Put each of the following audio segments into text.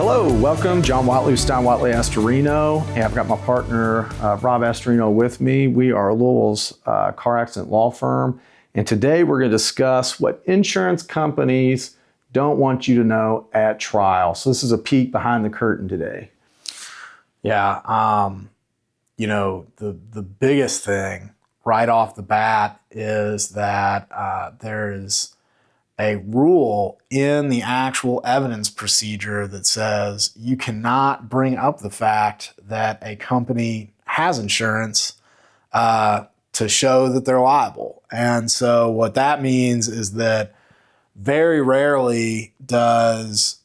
Hello, welcome. John Whatley, Stein Whatley Astorino, and I've got my partner, Rob Astorino, with me. We are Louisville's car accident law firm, and today we're going to discuss what insurance companies don't want you to know at trial. So this is a peek behind the curtain today. Yeah, the biggest thing right off the bat is that there is a rule in the actual evidence procedure that says you cannot bring up the fact that a company has insurance to show that they're liable. And so what that means is that very rarely does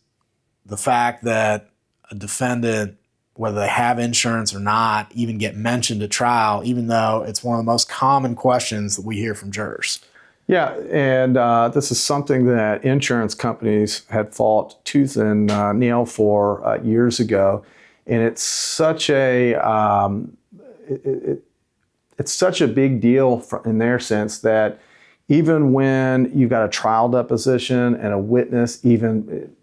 the fact that a defendant, whether they have insurance or not, even get mentioned at trial, even though it's one of the most common questions that we hear from jurors. Yeah, and this is something that insurance companies had fought tooth and nail for years ago, and it's such a it's such a big deal in their sense that even when you've got a trial deposition and a witness even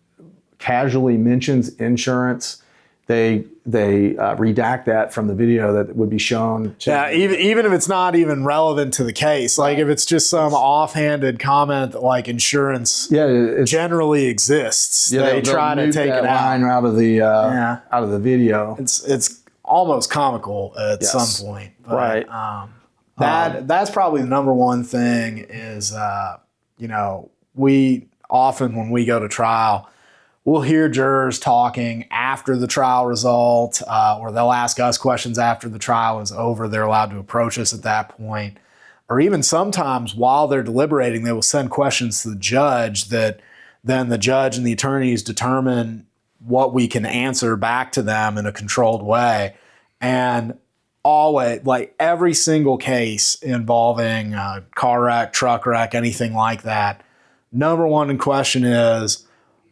casually mentions insurance, they redact that from the video that would be shown. Yeah, even if it's not even relevant to the case, like if it's just some offhanded comment that like insurance generally exists, they try to take it out of the video. It's almost comical at some point, but, right? That's probably the number one thing is we often when we go to trial, we'll hear jurors talking after the trial result, or they'll ask us questions after the trial is over. They're allowed to approach us at that point. Or even sometimes while they're deliberating, they will send questions to the judge that then the judge and the attorneys determine what we can answer back to them in a controlled way. And always, like every single case involving car wreck, truck wreck, anything like that, number one in question is,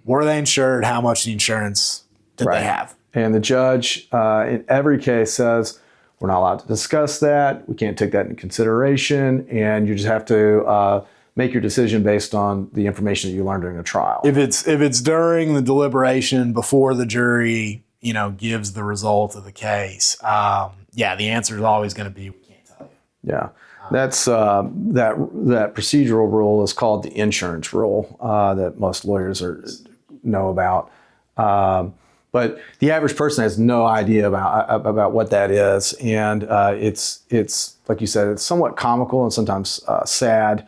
were they insured? How much insurance did they have? And the judge in every case says, we're not allowed to discuss that. We can't take that into consideration. And you just have to make your decision based on the information that you learned during the trial. If it's during the deliberation before the jury, gives the result of the case, the answer is always going to be, we can't tell you. Yeah. That's that procedural rule is called the insurance rule that most lawyers know about, but the average person has no idea about what that is, and it's like you said, it's somewhat comical and sometimes sad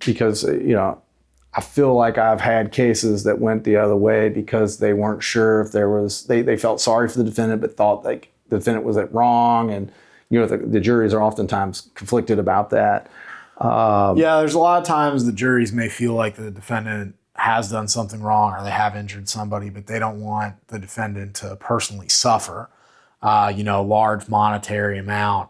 because I feel like I've had cases that went the other way because they weren't sure if there was they felt sorry for the defendant but thought like the defendant was wrong, and the juries are oftentimes conflicted about that. There's a lot of times the juries may feel like the defendant has done something wrong or they have injured somebody, but they don't want the defendant to personally suffer, a large monetary amount.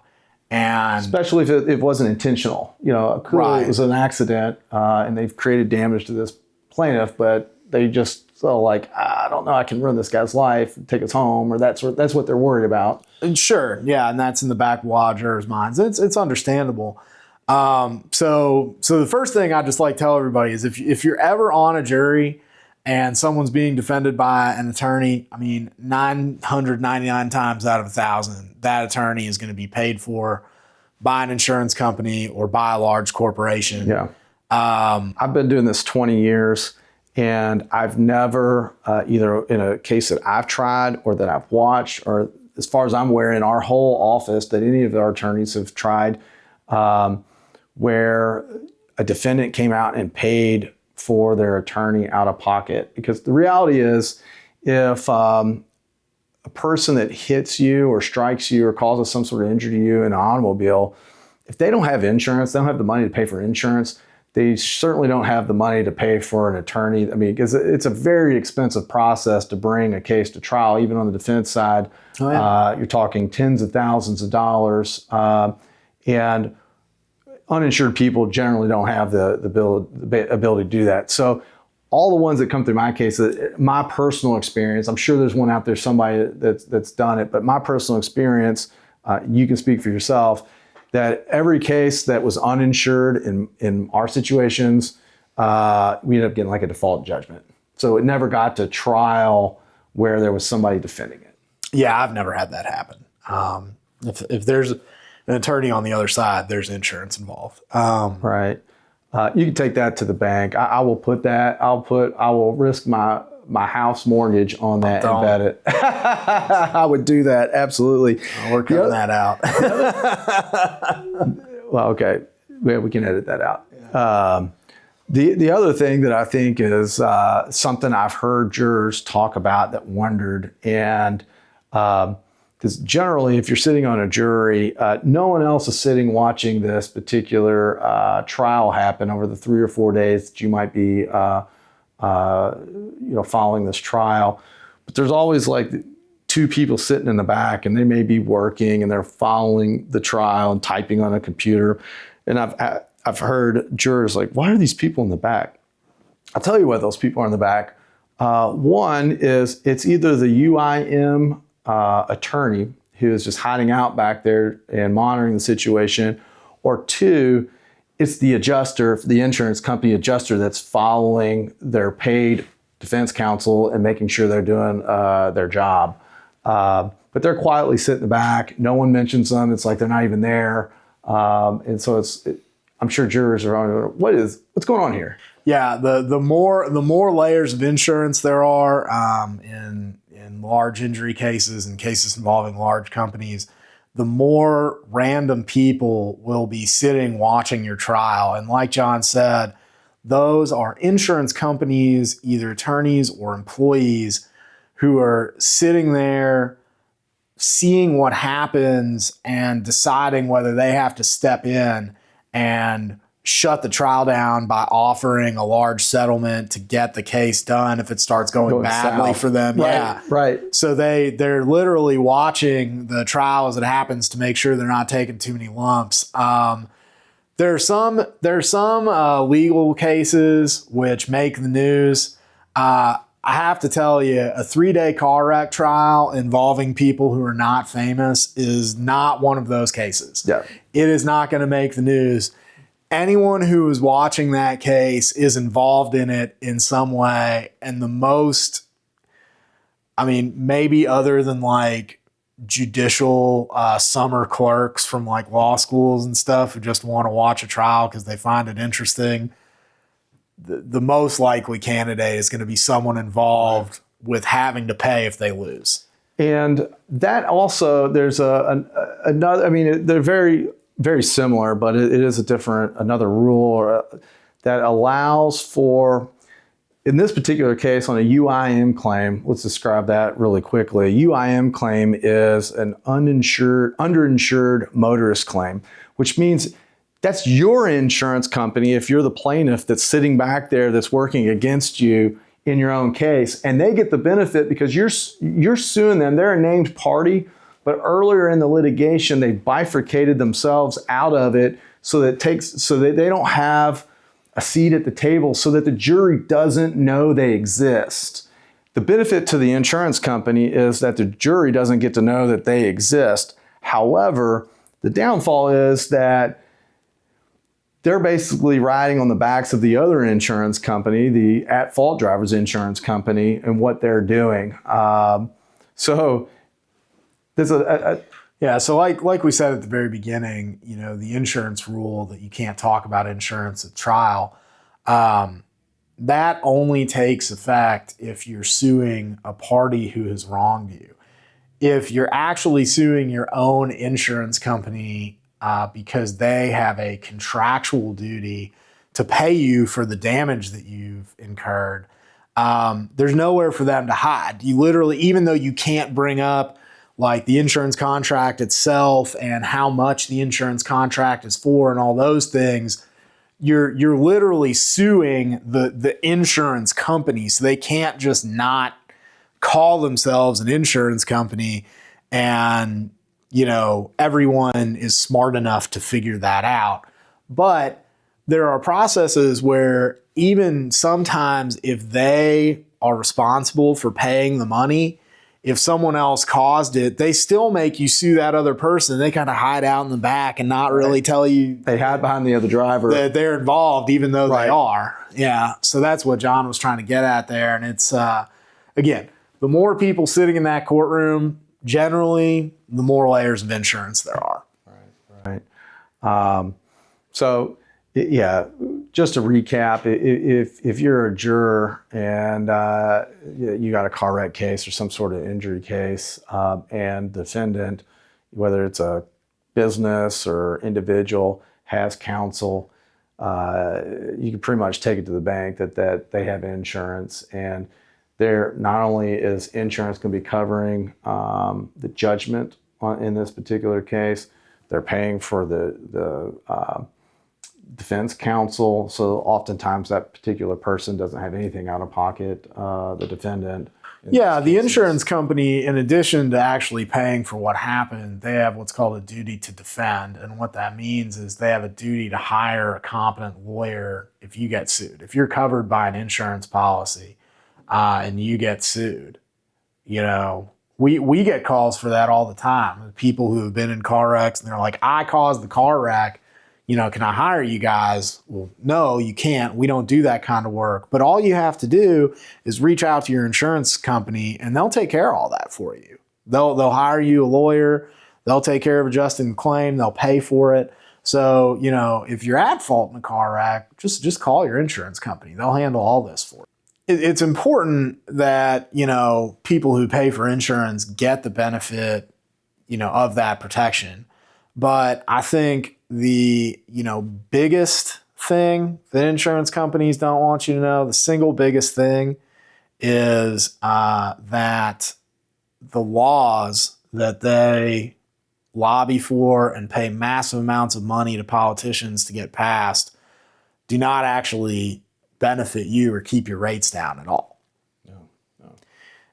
And especially if it wasn't intentional. Clearly it was an accident and they've created damage to this plaintiff, but they just feel like, I don't know, I can ruin this guy's life, take us home, or that's what they're worried about. And sure, yeah, and that's in the back of a lot of jurors' minds. It's understandable. So the first thing I just like to tell everybody is if you're ever on a jury and someone's being defended by an attorney, 999 times out of 1,000, that attorney is going to be paid for by an insurance company or by a large corporation. Yeah. I've been doing this 20 years, and I've never, either in a case that I've tried or that I've watched, or as far as I'm aware in our whole office, that any of our attorneys have tried, where a defendant came out and paid for their attorney out of pocket. Because the reality is, if a person that hits you or strikes you or causes some sort of injury to you in an automobile, if they don't have insurance, they don't have the money to pay for insurance, they certainly don't have the money to pay for an attorney. Because it's a very expensive process to bring a case to trial, even on the defense side. Oh, yeah. You're talking tens of thousands of dollars. And uninsured people generally don't have the ability to do that. So all the ones that come through my case, my personal experience, I'm sure there's one out there, somebody that's done it, but my personal experience, you can speak for yourself, that every case that was uninsured in our situations, we ended up getting like a default judgment. So it never got to trial where there was somebody defending it. Yeah, I've never had that happen. If there's an attorney on the other side, there's insurance involved. Right. You can take that to the bank. I will put that. I will risk my house mortgage on that and bet it. I would do that. Absolutely. We're cutting that out. Well, okay. Yeah, we can edit that out. The other thing that I think is something I've heard jurors talk about that wondered, and because generally if you're sitting on a jury, no one else is sitting watching this particular trial happen over the 3 or 4 days that you might be following this trial. But there's always like 2 people sitting in the back, and they may be working and they're following the trial and typing on a computer. And I've heard jurors like, why are these people in the back? I'll tell you why those people are in the back. One is it's either the UIM attorney who is just hiding out back there and monitoring the situation, or 2, it's the adjuster, the insurance company adjuster that's following their paid defense counsel and making sure they're doing their job. But they're quietly sitting in the back. No one mentions them. It's like they're not even there. And so I'm sure jurors are on, what's going on here? Yeah, the more layers of insurance there are in large injury cases and cases involving large companies, the more random people will be sitting watching your trial. And like John said, those are insurance companies, either attorneys or employees, who are sitting there seeing what happens and deciding whether they have to step in and shut the trial down by offering a large settlement to get the case done if it starts going badly for them. Right, yeah. Right. So they're literally watching the trial as it happens to make sure they're not taking too many lumps. There's some legal cases which make the news. I have to tell you, a 3-day car wreck trial involving people who are not famous is not one of those cases. Yeah. It is not going to make the news. Anyone who is watching that case is involved in it in some way. And the most, maybe other than like judicial summer clerks from like law schools and stuff who just want to watch a trial because they find it interesting, the most likely candidate is going to be someone involved with having to pay if they lose. And that also, there's another, they're very, very similar, but it is another rule that allows for, in this particular case on a UIM claim, let's describe that really quickly. A UIM claim is an underinsured motorist claim, which means that's your insurance company, if you're the plaintiff that's sitting back there that's working against you in your own case, and they get the benefit because you're suing them. They're a named party, but earlier in the litigation, they bifurcated themselves out of it so that they don't have a seat at the table, so that the jury doesn't know they exist. The benefit to the insurance company is that the jury doesn't get to know that they exist. However, the downfall is that they're basically riding on the backs of the other insurance company, the at-fault driver's insurance company, and what they're doing. So there's So like we said at the very beginning, the insurance rule that you can't talk about insurance at trial, that only takes effect if you're suing a party who has wronged you. If you're actually suing your own insurance company because they have a contractual duty to pay you for the damage that you've incurred, there's nowhere for them to hide. You literally, even though you can't bring up like the insurance contract itself and how much the insurance contract is for and all those things, you're literally suing the insurance company. So they can't just not call themselves an insurance company, and everyone is smart enough to figure that out. But there are processes where even sometimes if they are responsible for paying the money, if someone else caused it, they still make you sue that other person. They kind of hide out in the back and not really tell you. They hide behind the other driver. That they're involved, even though they are. Yeah. So that's what John was trying to get at there. And it's, again, the more people sitting in that courtroom, generally, the more layers of insurance there are. Right. So, yeah, just to recap, if you're a juror and you got a car wreck case or some sort of injury case, and defendant, whether it's a business or individual, has counsel, you can pretty much take it to the bank that they have insurance, and there not only is insurance going to be covering the judgment in this particular case, they're paying for the defense counsel. So oftentimes that particular person doesn't have anything out of pocket, the defendant. Yeah, the insurance company, in addition to actually paying for what happened, they have what's called a duty to defend. And what that means is they have a duty to hire a competent lawyer if you get sued. If you're covered by an insurance policy and you get sued, we get calls for that all the time. People who have been in car wrecks and they're like, I caused the car wreck. Can I hire you guys? Well, no, you can't. We don't do that kind of work. But all you have to do is reach out to your insurance company and they'll take care of all that for you. They'll hire you a lawyer. They'll take care of adjusting the claim. They'll pay for it. So, if you're at fault in a car wreck, just call your insurance company. They'll handle all this for you. It's important that, people who pay for insurance get the benefit, of that protection. But I think the, biggest thing that insurance companies don't want you to know, the single biggest thing is that the laws that they lobby for and pay massive amounts of money to politicians to get passed do not actually benefit you or keep your rates down at all. No.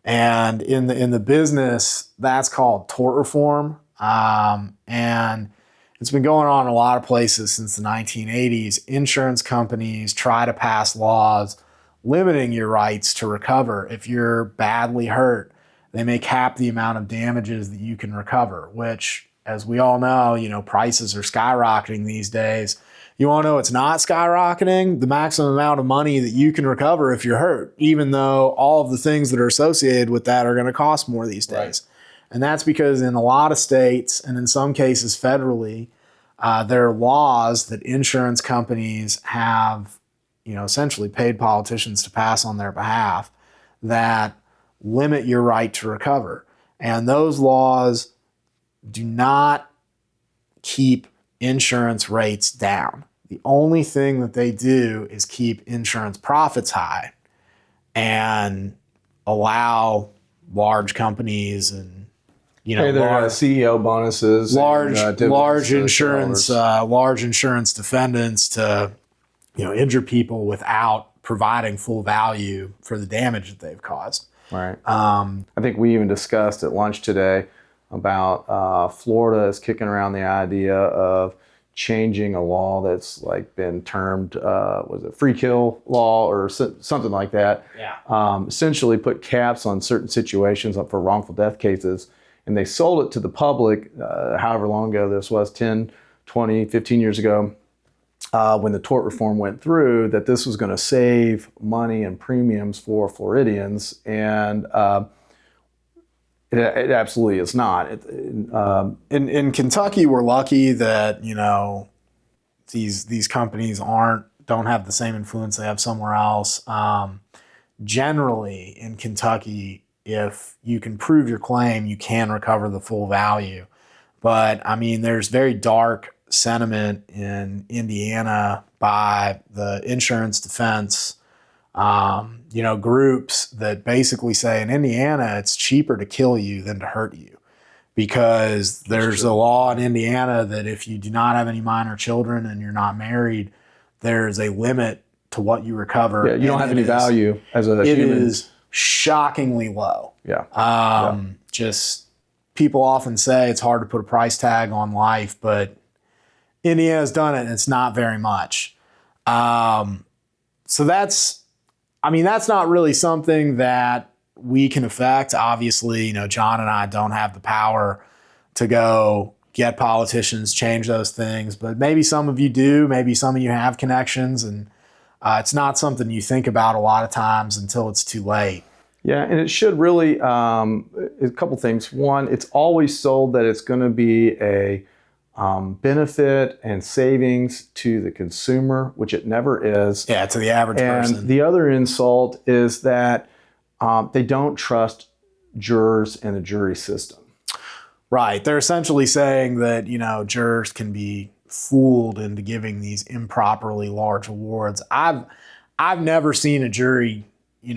And in the business, that's called tort reform. And it's been going on in a lot of places since the 1980s. Insurance companies try to pass laws limiting your rights to recover. If you're badly hurt, they may cap the amount of damages that you can recover, which, as we all know, prices are skyrocketing these days. You want to know it's not skyrocketing? The maximum amount of money that you can recover if you're hurt, even though all of the things that are associated with that are going to cost more these days. Right. And that's because in a lot of states, and in some cases federally, there are laws that insurance companies have, essentially paid politicians to pass on their behalf that limit your right to recover. And those laws do not keep insurance rates down. The only thing that they do is keep insurance profits high and allow large companies and pay their CEO bonuses, large insurance defendants to injure people without providing full value for the damage that they've caused. Right. I think we even discussed at lunch today about Florida is kicking around the idea of changing a law that's been termed, was it free kill law or something like that? Yeah. Essentially put caps on certain situations for wrongful death cases. And they sold it to the public, however long ago this was, 10, 20, 15 years ago, when the tort reform went through, that this was going to save money and premiums for Floridians. And it absolutely is not. In Kentucky, we're lucky that, these companies don't have the same influence they have somewhere else. Generally, in Kentucky, if you can prove your claim, you can recover the full value. But there's very dark sentiment in Indiana by the insurance defense, groups that basically say in Indiana, it's cheaper to kill you than to hurt you, because there's a law in Indiana that if you do not have any minor children and you're not married, there's a limit to what you recover. Yeah, you don't have any value as a human. It is shockingly low. Yeah. Just people often say it's hard to put a price tag on life, but Indiana's done it and it's not very much. So that's not really something that we can affect. Obviously, John and I don't have the power to go get politicians, change those things, but maybe some of you do, maybe some of you have connections, and it's not something you think about a lot of times until it's too late. Yeah, and it should really, a couple things. One, it's always sold that it's going to be a benefit and savings to the consumer, which it never is. Yeah, to the average person. And the other insult is that they don't trust jurors and the jury system. Right. They're essentially saying that, jurors can be fooled into giving these improperly large awards. I've never seen a jury,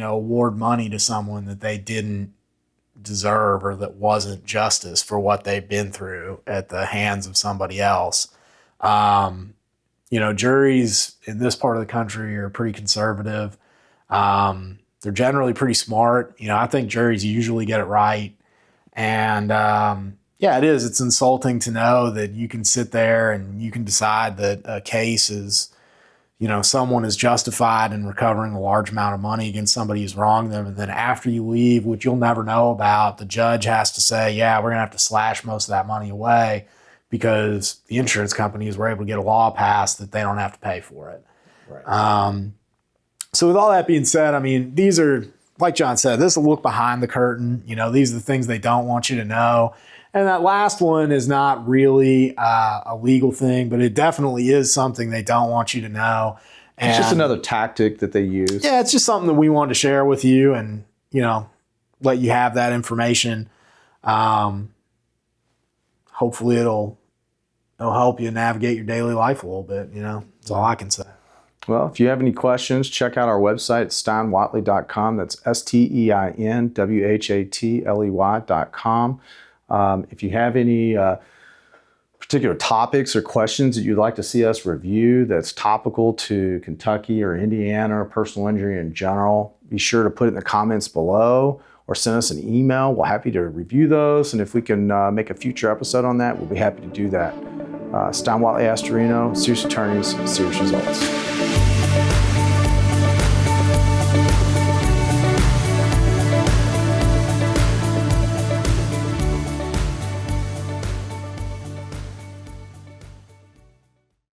award money to someone that they didn't deserve or that wasn't justice for what they've been through at the hands of somebody else. Juries in this part of the country are pretty conservative. They're generally pretty smart. I think juries usually get it right. And it is. It's insulting to know that you can sit there and you can decide that a case is, someone is justified in recovering a large amount of money against somebody who's wronged them. And then after you leave, which you'll never know about, the judge has to say, yeah, we're going to have to slash most of that money away because the insurance companies were able to get a law passed that they don't have to pay for it. Right. So with all that being said, these are, like John said, this is a look behind the curtain. These are the things they don't want you to know. And that last one is not really a legal thing, but it definitely is something they don't want you to know. And it's just another tactic that they use. Yeah, it's just something that we wanted to share with you and, let you have that information. Hopefully it'll help you navigate your daily life a little bit, That's all I can say. Well, if you have any questions, check out our website, steinwhatley.com. That's STEINWHATLEY.com. If you have any particular topics or questions that you'd like to see us review that's topical to Kentucky or Indiana or personal injury in general, be sure to put it in the comments below or send us an email. We're happy to review those. And if we can make a future episode on that, we'll be happy to do that. Stein Whatley Astorino, Serious Attorneys, Serious Results.